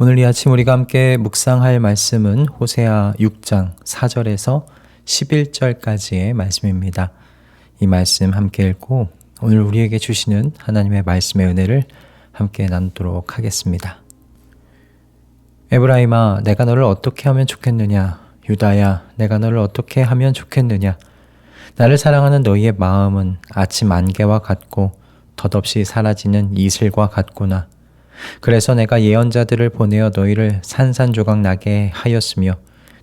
오늘 이 아침 우리가 함께 묵상할 말씀은 호세아 6장 4절에서 11절까지의 말씀입니다. 이 말씀 함께 읽고 오늘 우리에게 주시는 하나님의 말씀의 은혜를 함께 나누도록 하겠습니다. 에브라임아, 내가 너를 어떻게 하면 좋겠느냐? 유다야, 내가 너를 어떻게 하면 좋겠느냐? 나를 사랑하는 너희의 마음은 아침 안개와 같고 덧없이 사라지는 이슬과 같구나. 그래서 내가 예언자들을 보내어 너희를 산산조각 나게 하였으며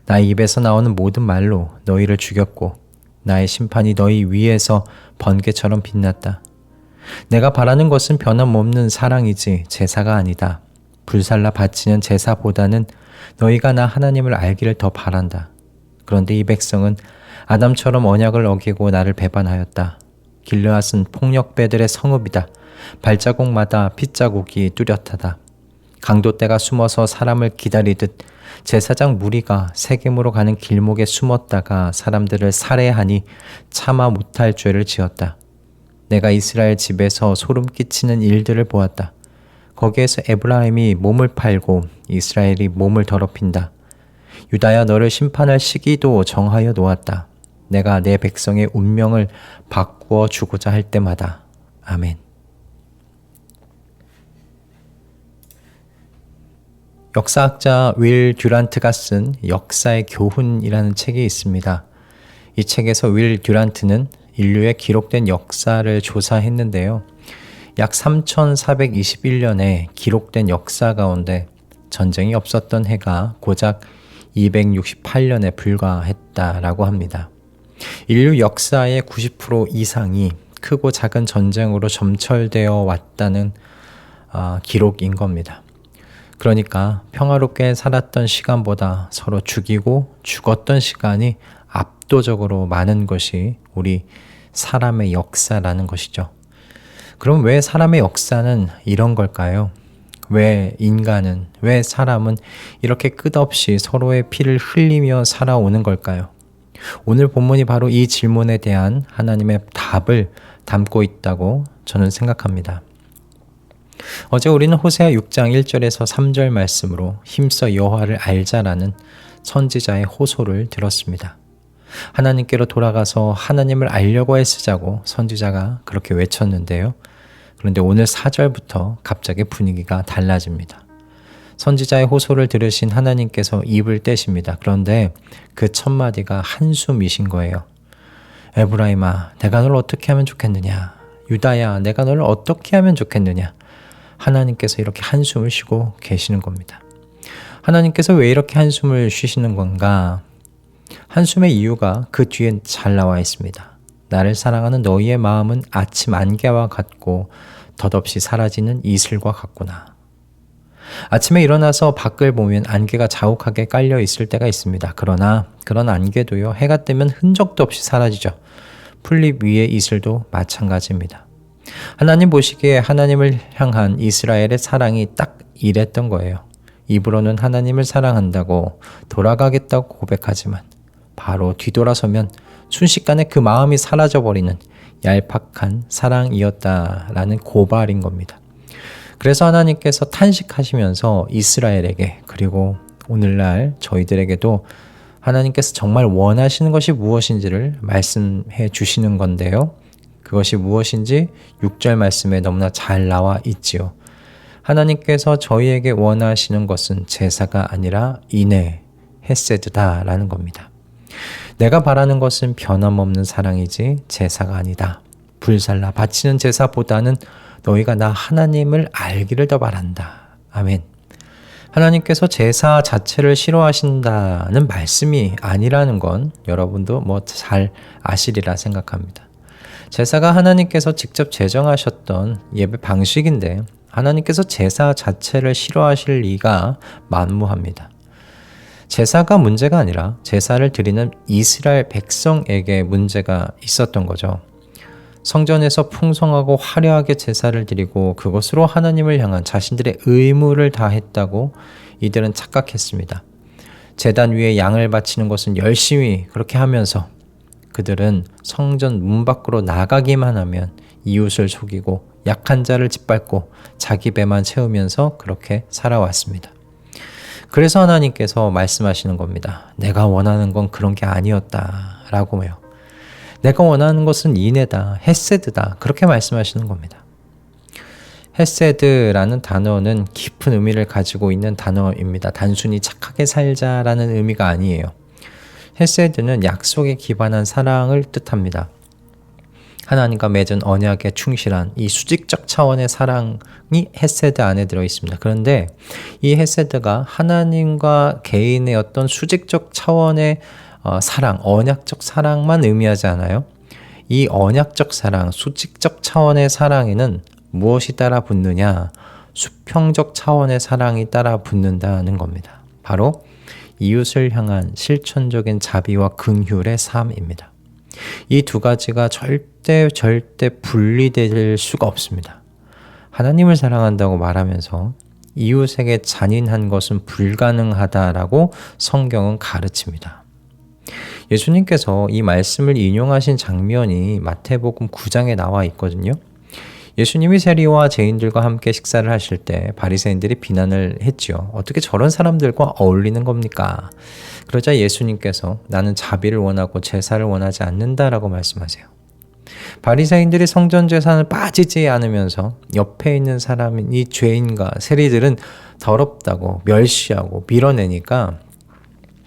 나의 입에서 나오는 모든 말로 너희를 죽였고 나의 심판이 너희 위에서 번개처럼 빛났다. 내가 바라는 것은 변함없는 사랑이지 제사가 아니다. 불살라 바치는 제사보다는 너희가 나 하나님을 알기를 더 바란다. 그런데 이 백성은 아담처럼 언약을 어기고 나를 배반하였다. 길르앗은 폭력배들의 성읍이다. 발자국마다 핏자국이 뚜렷하다. 강도떼가 숨어서 사람을 기다리듯 제사장 무리가 세겜으로 가는 길목에 숨었다가 사람들을 살해하니 차마 못할 죄를 지었다. 내가 이스라엘 집에서 소름 끼치는 일들을 보았다. 거기에서 에브라임이 몸을 팔고 이스라엘이 몸을 더럽힌다. 유다야, 너를 심판할 시기도 정하여 놓았다. 내가 내 백성의 운명을 바꾸어 주고자 할 때마다. 아멘. 역사학자 윌 듀란트가 쓴 역사의 교훈이라는 책이 있습니다. 이 책에서 윌 듀란트는 인류의 기록된 역사를 조사했는데요. 약 3421년에 기록된 역사 가운데 전쟁이 없었던 해가 고작 268년에 불과했다라고 합니다. 인류 역사의 90% 이상이 크고 작은 전쟁으로 점철되어 왔다는 기록인 겁니다. 그러니까 평화롭게 살았던 시간보다 서로 죽이고 죽었던 시간이 압도적으로 많은 것이 우리 사람의 역사라는 것이죠. 그럼 왜 사람의 역사는 이런 걸까요? 왜 인간은, 왜 사람은 이렇게 끝없이 서로의 피를 흘리며 살아오는 걸까요? 오늘 본문이 바로 이 질문에 대한 하나님의 답을 담고 있다고 저는 생각합니다. 어제 우리는 호세아 6장 1절에서 3절 말씀으로 힘써 여호와를 알자라는 선지자의 호소를 들었습니다. 하나님께로 돌아가서 하나님을 알려고 애쓰자고 선지자가 그렇게 외쳤는데요. 그런데 오늘 4절부터 갑자기 분위기가 달라집니다. 선지자의 호소를 들으신 하나님께서 입을 떼십니다. 그런데 그 첫 마디가 한숨이신 거예요. 에브라임아, 내가 널 어떻게 하면 좋겠느냐? 유다야, 내가 널 어떻게 하면 좋겠느냐? 하나님께서 이렇게 한숨을 쉬고 계시는 겁니다. 하나님께서 왜 이렇게 한숨을 쉬시는 건가? 한숨의 이유가 그 뒤에 잘 나와 있습니다. 나를 사랑하는 너희의 마음은 아침 안개와 같고 덧없이 사라지는 이슬과 같구나. 아침에 일어나서 밖을 보면 안개가 자욱하게 깔려 있을 때가 있습니다. 그러나 그런 안개도요, 해가 뜨면 흔적도 없이 사라지죠. 풀잎 위의 이슬도 마찬가지입니다. 하나님 보시기에 하나님을 향한 이스라엘의 사랑이 딱 이랬던 거예요. 입으로는 하나님을 사랑한다고 돌아가겠다고 고백하지만 바로 뒤돌아서면 순식간에 그 마음이 사라져버리는 얄팍한 사랑이었다라는 고발인 겁니다. 그래서 하나님께서 탄식하시면서 이스라엘에게, 그리고 오늘날 저희들에게도 하나님께서 정말 원하시는 것이 무엇인지를 말씀해 주시는 건데요. 그것이 무엇인지 6절 말씀에 너무나 잘 나와 있지요. 하나님께서 저희에게 원하시는 것은 제사가 아니라 인애, 헤세드다라는 겁니다. 내가 바라는 것은 변함없는 사랑이지 제사가 아니다. 불살라 바치는 제사보다는 너희가 나 하나님을 알기를 더 바란다. 아멘. 하나님께서 제사 자체를 싫어하신다는 말씀이 아니라는 건 여러분도 잘 아시리라 생각합니다. 제사가 하나님께서 직접 제정하셨던 예배 방식인데 하나님께서 제사 자체를 싫어하실 리가 만무합니다. 제사가 문제가 아니라 제사를 드리는 이스라엘 백성에게 문제가 있었던 거죠. 성전에서 풍성하고 화려하게 제사를 드리고 그것으로 하나님을 향한 자신들의 의무를 다했다고 이들은 착각했습니다. 제단 위에 양을 바치는 것은 열심히 그렇게 하면서 그들은 성전 문 밖으로 나가기만 하면 이웃을 속이고 약한 자를 짓밟고 자기 배만 채우면서 그렇게 살아왔습니다. 그래서 하나님께서 말씀하시는 겁니다. 내가 원하는 건 그런 게 아니었다 라고요. 내가 원하는 것은 인애다, 헤세드다, 그렇게 말씀하시는 겁니다. 헤세드라는 단어는 깊은 의미를 가지고 있는 단어입니다. 단순히 착하게 살자라는 의미가 아니에요. 헤세드는 약속에 기반한 사랑을 뜻합니다. 하나님과 맺은 언약에 충실한 이 수직적 차원의 사랑이 헤세드 안에 들어 있습니다. 그런데 이 헤세드가 하나님과 개인의 어떤 수직적 차원의 사랑, 언약적 사랑만 의미하지 않아요. 이 언약적 사랑, 수직적 차원의 사랑에는 무엇이 따라 붙느냐? 수평적 차원의 사랑이 따라 붙는다는 겁니다. 바로 이웃을 향한 실천적인 자비와 긍휼의 삶입니다. 이 두 가지가 절대 분리될 수가 없습니다. 하나님을 사랑한다고 말하면서 이웃에게 잔인한 것은 불가능하다라고 성경은 가르칩니다. 예수님께서 이 말씀을 인용하신 장면이 마태복음 9장에 나와 있거든요. 예수님이 세리와 죄인들과 함께 식사를 하실 때 바리새인들이 비난을 했지요. 어떻게 저런 사람들과 어울리는 겁니까? 그러자 예수님께서 나는 자비를 원하고 제사를 원하지 않는다라고 말씀하세요. 바리새인들이 성전 제사는 빠지지 않으면서 옆에 있는 사람인 이 죄인과 세리들은 더럽다고 멸시하고 밀어내니까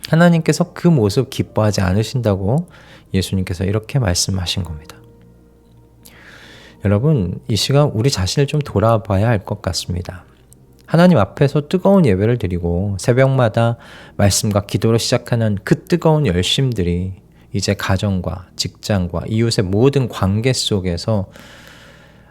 하나님께서 그 모습 기뻐하지 않으신다고 예수님께서 이렇게 말씀하신 겁니다. 여러분, 이 시간 우리 자신을 좀 돌아봐야 할 것 같습니다. 하나님 앞에서 뜨거운 예배를 드리고 새벽마다 말씀과 기도로 시작하는 그 뜨거운 열심들이 이제 가정과 직장과 이웃의 모든 관계 속에서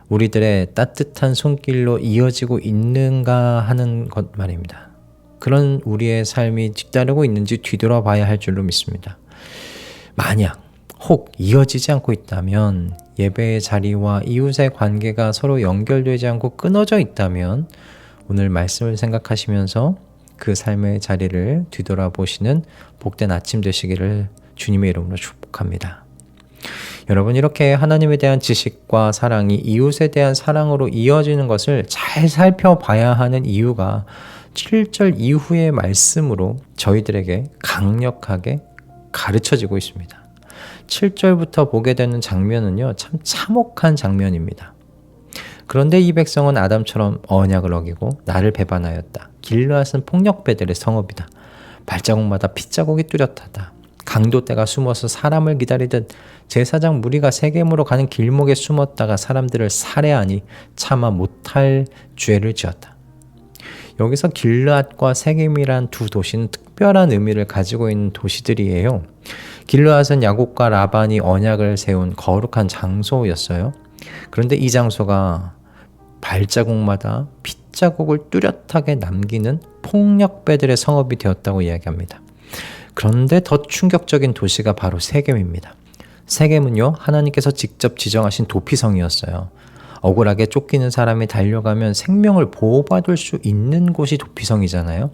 우리들의 따뜻한 손길로 이어지고 있는가 하는 것 말입니다. 그런 우리의 삶이 뒤따르고 있는지 뒤돌아봐야 할 줄로 믿습니다. 만약 혹 이어지지 않고 있다면, 예배의 자리와 이웃의 관계가 서로 연결되지 않고 끊어져 있다면 오늘 말씀을 생각하시면서 그 삶의 자리를 뒤돌아보시는 복된 아침 되시기를 주님의 이름으로 축복합니다. 여러분, 이렇게 하나님에 대한 지식과 사랑이 이웃에 대한 사랑으로 이어지는 것을 잘 살펴봐야 하는 이유가 7절 이후의 말씀으로 저희들에게 강력하게 가르쳐지고 있습니다. 7절부터 보게 되는 장면은요, 참 참혹한 장면입니다. 그런데 이 백성은 아담처럼 언약을 어기고 나를 배반하였다. 길르앗은 폭력배들의 성읍이다. 발자국마다 핏자국이 뚜렷하다. 강도떼가 숨어서 사람을 기다리듯 제사장 무리가 세겜으로 가는 길목에 숨었다가 사람들을 살해하니 차마 못할 죄를 지었다. 여기서 길르앗과 세겜이란 두 도시는 특별한 의미를 가지고 있는 도시들이에요. 길르앗은 야곱과 라반이 언약을 세운 거룩한 장소였어요. 그런데 이 장소가 발자국마다 핏자국을 뚜렷하게 남기는 폭력배들의 성읍이 되었다고 이야기합니다. 그런데 더 충격적인 도시가 바로 세겜입니다. 세겜은요, 하나님께서 직접 지정하신 도피성이었어요. 억울하게 쫓기는 사람이 달려가면 생명을 보호받을 수 있는 곳이 도피성이잖아요.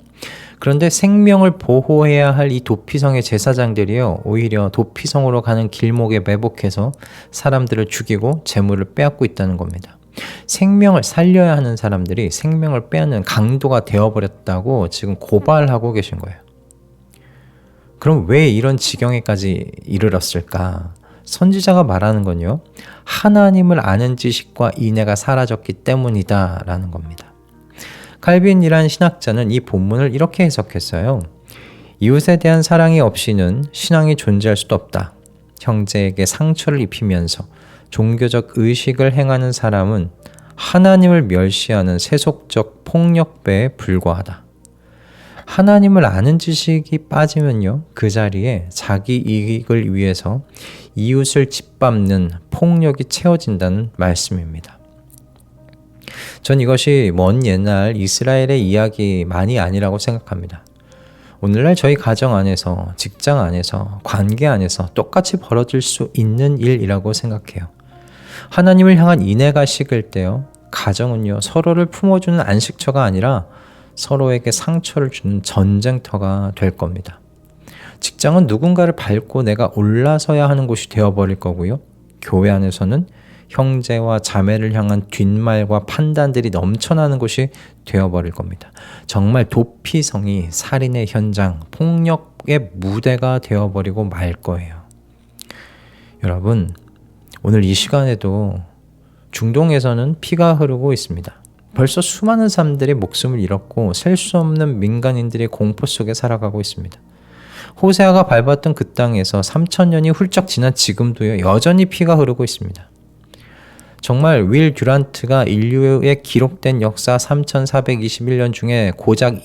그런데 생명을 보호해야 할 이 도피성의 제사장들이요, 오히려 도피성으로 가는 길목에 매복해서 사람들을 죽이고 재물을 빼앗고 있다는 겁니다. 생명을 살려야 하는 사람들이 생명을 빼앗는 강도가 되어버렸다고 지금 고발하고 계신 거예요. 그럼 왜 이런 지경에까지 이르렀을까? 선지자가 말하는 건요, 하나님을 아는 지식과 인애가 사라졌기 때문이다 라는 겁니다. 칼빈이란 신학자는 이 본문을 이렇게 해석했어요. 이웃에 대한 사랑이 없이는 신앙이 존재할 수도 없다. 형제에게 상처를 입히면서 종교적 의식을 행하는 사람은 하나님을 멸시하는 세속적 폭력배에 불과하다. 하나님을 아는 지식이 빠지면요, 그 자리에 자기 이익을 위해서 이웃을 짓밟는 폭력이 채워진다는 말씀입니다. 전 이것이 먼 옛날 이스라엘의 이야기만이 아니라고 생각합니다. 오늘날 저희 가정 안에서, 직장 안에서, 관계 안에서 똑같이 벌어질 수 있는 일이라고 생각해요. 하나님을 향한 인애가 식을 때요, 가정은요, 서로를 품어주는 안식처가 아니라 서로에게 상처를 주는 전쟁터가 될 겁니다. 직장은 누군가를 밟고 내가 올라서야 하는 곳이 되어버릴 거고요. 교회 안에서는 형제와 자매를 향한 뒷말과 판단들이 넘쳐나는 곳이 되어버릴 겁니다. 정말 도피성이 살인의 현장, 폭력의 무대가 되어버리고 말 거예요. 여러분, 오늘 이 시간에도 중동에서는 피가 흐르고 있습니다. 벌써 수많은 사람들이 목숨을 잃었고 셀 수 없는 민간인들이 공포 속에 살아가고 있습니다. 호세아가 밟았던 그 땅에서 3000년이 훌쩍 지난 지금도요, 여전히 피가 흐르고 있습니다. 정말 윌 듀란트가 인류의 기록된 역사 3421년 중에 고작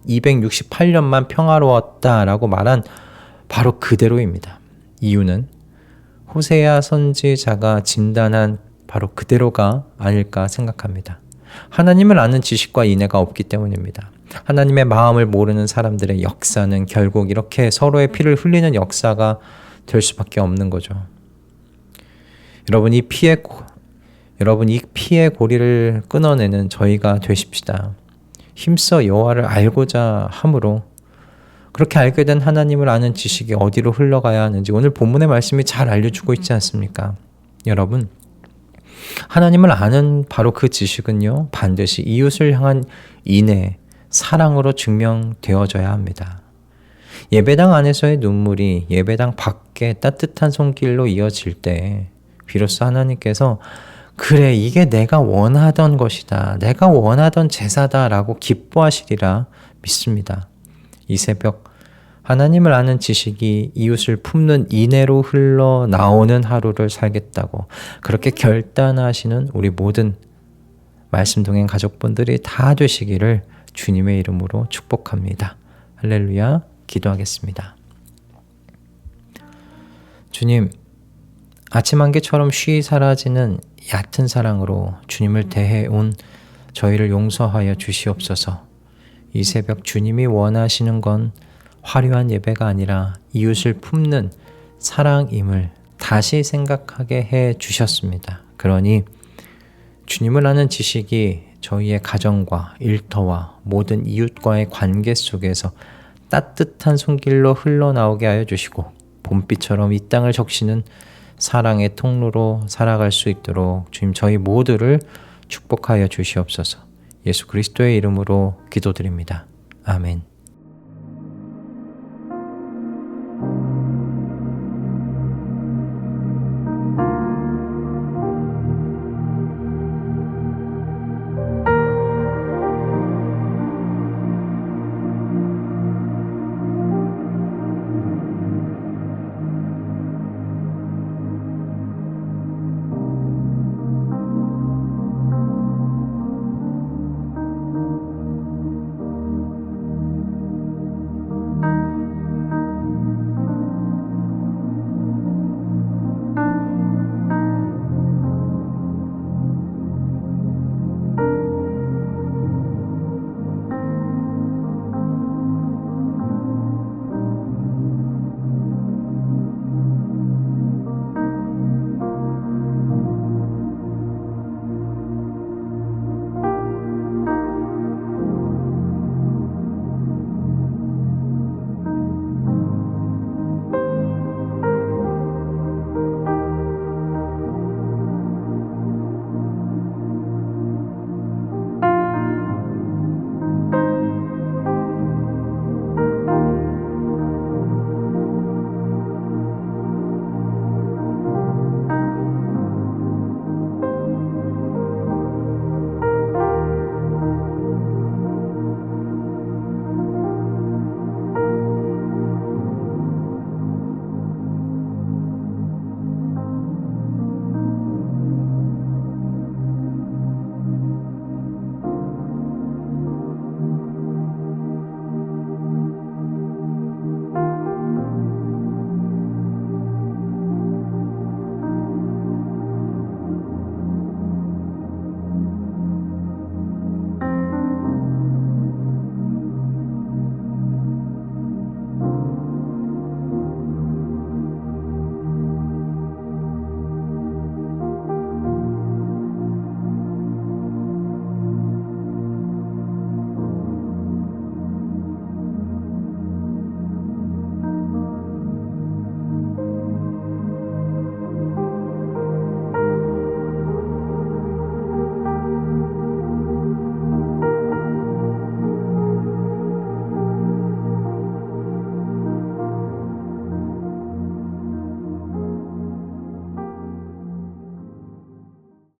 268년만 평화로웠다라고 말한 바로 그대로입니다. 이유는 호세아 선지자가 진단한 바로 그대로가 아닐까 생각합니다. 하나님을 아는 지식과 인애가 없기 때문입니다. 하나님의 마음을 모르는 사람들의 역사는 결국 이렇게 서로의 피를 흘리는 역사가 될 수밖에 없는 거죠. 여러분, 이 피의 고리를 끊어내는 저희가 되십시다. 힘써 여호와를 알고자 함으로 그렇게 알게 된 하나님을 아는 지식이 어디로 흘러가야 하는지 오늘 본문의 말씀이 잘 알려주고 있지 않습니까? 여러분, 하나님을 아는 바로 그 지식은요, 반드시 이웃을 향한 인애, 사랑으로 증명되어져야 합니다. 예배당 안에서의 눈물이 예배당 밖에 따뜻한 손길로 이어질 때 비로소 하나님께서 그래, 이게 내가 원하던 것이다, 내가 원하던 제사다 라고 기뻐하시리라 믿습니다. 이 새벽 하나님을 아는 지식이 이웃을 품는 인애로 흘러나오는 하루를 살겠다고 그렇게 결단하시는 우리 모든 말씀동행 가족분들이 다 되시기를 주님의 이름으로 축복합니다. 할렐루야. 기도하겠습니다. 주님, 아침 안개처럼 쉬이 사라지는 얕은 사랑으로 주님을 대해온 저희를 용서하여 주시옵소서. 이 새벽 주님이 원하시는 건 화려한 예배가 아니라 이웃을 품는 사랑임을 다시 생각하게 해 주셨습니다. 그러니 주님을 아는 지식이 저희의 가정과 일터와 모든 이웃과의 관계 속에서 따뜻한 손길로 흘러나오게 하여 주시고 봄비처럼 이 땅을 적시는 사랑의 통로로 살아갈 수 있도록 주님 저희 모두를 축복하여 주시옵소서. 예수 그리스도의 이름으로 기도드립니다. 아멘.